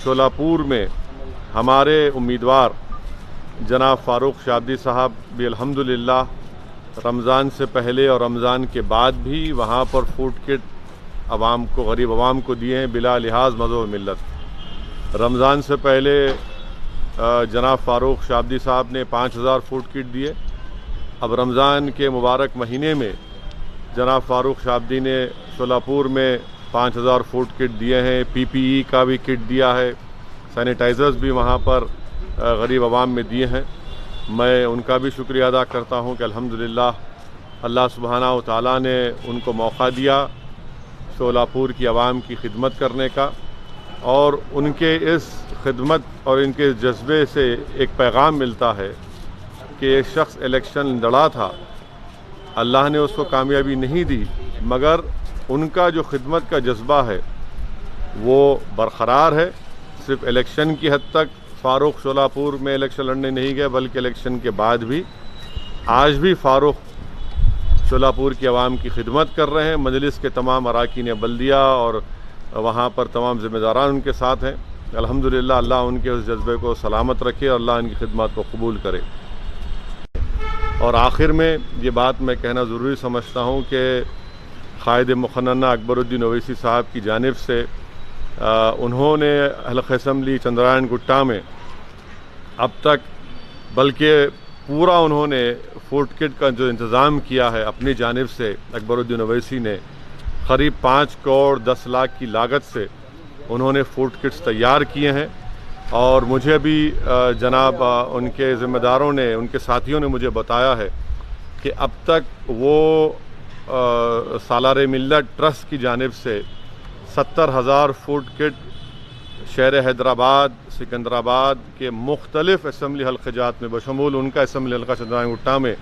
शोलापुर में हमारे उम्मीदवार जनाब फ़ारूक शाब्दी साहब भी अल्हम्दुलिल्लाह रमज़ान से पहले और रमज़ान के बाद भी वहाँ पर फूड किट आवाम को, गरीब आवाम को दिए हैं बिला लिहाज मज़हब मिल्लत। रमज़ान से पहले जनाब फ़ारूक शाब्दी साहब ने 5000 फूड किट दिए। अब रमज़ान के मुबारक महीने में जनाब फ़ारूक शाब्दी ने शोलापुर में 5000 फूड किट दिए हैं। PPE का भी किट दिया है, सैनिटाइज़र्स भी वहाँ पर गरीब आवाम में दिए हैं। मैं उनका भी शुक्रिया अदा करता हूँ कि अल्हम्दुलिल्लाह अल्लाह सुब्हाना व तआला ने उनको मौका दिया शोलापुर की आवाम की खिदमत करने का, और उनके इस खिदमत और इनके जज्बे से एक पैगाम मिलता है कि एक शख्स इलेक्शन लड़ा था, अल्लाह ने उसको कामयाबी नहीं दी, मगर उनका जो खिदमत का जज्बा है वो बरकरार है। सिर्फ इलेक्शन की हद तक फ़ारूक शोलापुर में इलेक्शन लड़ने नहीं गए, बल्कि इलेक्शन के बाद भी आज भी फ़ारूक शोलापुर की आवाम की खिदमत कर रहे हैं। मजलिस के तमाम अराकीन बल्दिया और वहाँ पर तमाम ज़िम्मेदारान उनके साथ हैं। अल्हम्दुलिल्लाह अल्लाह उनके उस जज्बे को सलामत रखे और अल्लाह इनकी खिदमत को कबूल करे। और आखिर में ये बात मैं कहना ज़रूरी समझता हूँ कि क़ायद मुखन्ना अकबरुद्दीन ओवैसी साहब की जानिब से उन्होंने हल्क़ असम्बली चंद्रायन गुट्टा में अब तक, बल्कि पूरा उन्होंने फूड किट का जो इंतज़ाम किया है अपनी जानिब से, अकबरुद्दीन ओवैसी ने करीब 5 करोड़ 10 लाख की लागत से उन्होंने फूड किट्स तैयार किए हैं। और मुझे भी जनाब उनके ज़िम्मेदारों ने, उनके साथियों ने मुझे बताया है कि अब तक वो सालारे मिल्लत ट्रस्ट की जानिब से 70,000 फूड किट शहर हैदराबाद, सिकंदराबाद के मुख्तलिफ असम्बली हल्क़ात में बशमूल उनका असम्बली हल्का चंद्रायन गुट्टा में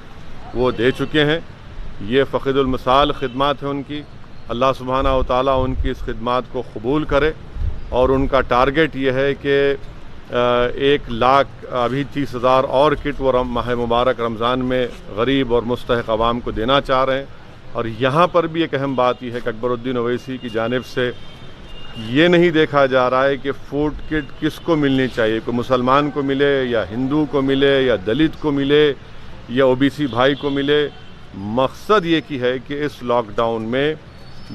वो दे चुके हैं। ये फ़क़ीदुल मिसाल खिदमत है उनकी। अल्लाह सुब्हाना व तआला उनकी इस खिदमत को कबूल करे, और उनका टारगेट ये है कि 1 लाख अभी 30,000 और किट वो माह मुबारक रमज़ान में गरीब और मुस्तहिक़ आवाम को देना चाह रहे हैं। और यहाँ पर भी एक अहम बात यह है कि अकबरुद्दीन ओवैसी की जानिब से ये नहीं देखा जा रहा है कि फ़ूड किट किसको मिलनी चाहिए, कोई मुसलमान को मिले या हिंदू को मिले या दलित को मिले या OBC भाई को मिले। मकसद ये की है कि इस लॉकडाउन में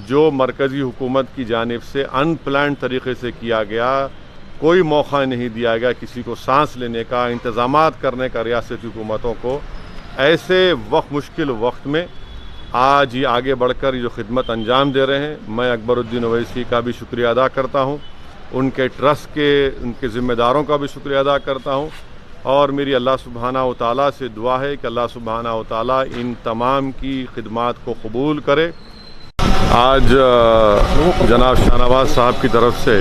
जो मरकज़ी हुकूमत की जानिब से अनप्लान्ड तरीक़े से किया गया, कोई मौका नहीं दिया गया किसी को सांस लेने का, इंतज़ामात करने का रियासती हुकूमतों को। ऐसे मुश्किल वक्त में आज ये आगे बढ़कर जो खिदमत अंजाम दे रहे हैं, मैं अकबरुद्दीन ओवैसी का भी शुक्रिया अदा करता हूँ, उनके ट्रस्ट के, उनके ज़िम्मेदारों का भी शुक्रिया अदा करता हूँ। और मेरी अल्लाह सुब्हाना व तआला से दुआ है कि अल्लाह सुब्हाना व तआला इन तमाम की खिदमत को कबूल करे। आज जनाब शाहनवाज साहब की तरफ से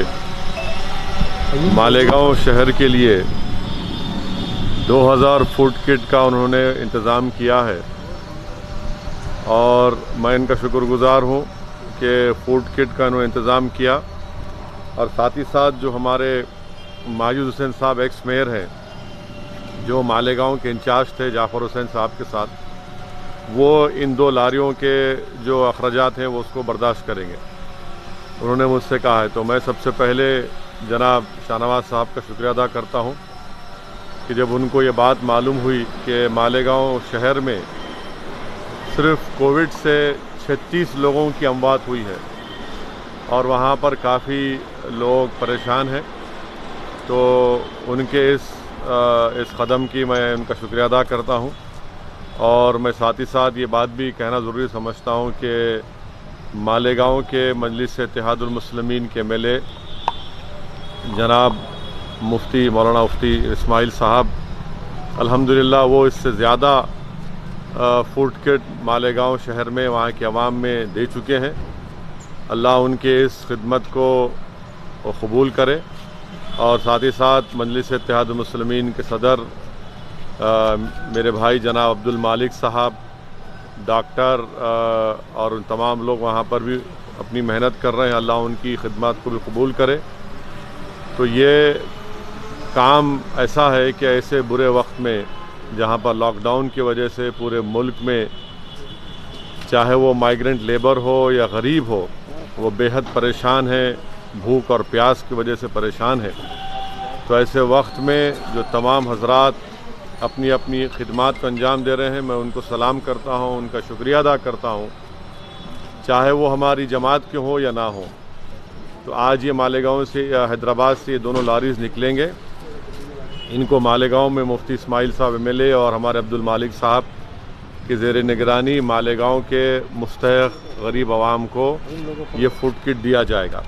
मालेगांव शहर के लिए 2000 फूड किट का उन्होंने इंतज़ाम किया है, और मैं इनका शुक्रगुज़ार हूँ कि फूड किट का उन्होंने इंतज़ाम किया। और साथ ही साथ जो हमारे माजिद हुसैन साहब एक्स मेयर हैं, जो मालेगांव के इंचार्ज थे जाफ़र हुसैन साहब के साथ, वो इन 2 लारियों के जो अखराजात हैं वो उसको बर्दाश्त करेंगे, उन्होंने मुझसे कहा है। तो मैं सबसे पहले जनाब शाहनवाज साहब का शुक्रिया अदा करता हूँ कि जब उनको ये बात मालूम हुई कि मालेगांव शहर में सिर्फ कोविड से 36 लोगों की अमवात हुई है और वहाँ पर काफ़ी लोग परेशान हैं, तो उनके इस कदम की मैं उनका शुक्रिया अदा करता हूँ। और मैं साथ ही साथ ये बात भी कहना ज़रूरी समझता हूँ कि मालेगांव के मजलिस इत्तेहादुल मुस्लिमीन के MLA जनाब मुफ्ती मौलाना मुफ्ती इस्माइल साहब, अल्हम्दुलिल्लाह वो इससे ज़्यादा फूड किट मालेगांव शहर में वहाँ की आवाम में दे चुके हैं। अल्लाह उनके इस खिदमत को कबूल करे। और साथ ही साथ मजलिस इत्तेहादुल मुस्लिमीन के सदर मेरे भाई जनाब अब्दुल मालिक साहब, डॉक्टर और उन तमाम लोग वहाँ पर भी अपनी मेहनत कर रहे हैं, अल्लाह उनकी खिदमत को भी कबूल करे। तो ये काम ऐसा है कि ऐसे बुरे वक्त में जहाँ पर लॉकडाउन की वजह से पूरे मुल्क में चाहे वो माइग्रेंट लेबर हो या गरीब हो, वो बेहद परेशान है, بھوک اور پیاس کی وجہ سے پریشان ہیں، تو ایسے وقت میں جو تمام حضرات اپنی اپنی خدمات کو انجام دے رہے ہیں، میں ان کو سلام کرتا ہوں، ان کا شکریہ ادا کرتا ہوں، چاہے وہ ہماری جماعت کے ہوں یا نہ ہوں۔ تو آج یہ مالیگاؤں سے یا حیدرآباد سے یہ دونوں لاریز نکلیں گے، ان کو مالیگاؤں میں مفتی اسماعیل صاحب ایم ایل اے اور ہمارے عبد المالک صاحب کی زیر نگرانی مالیگاؤں کے مستحق غریب عوام کو یہ فوڈ کٹ دیا جائے گا۔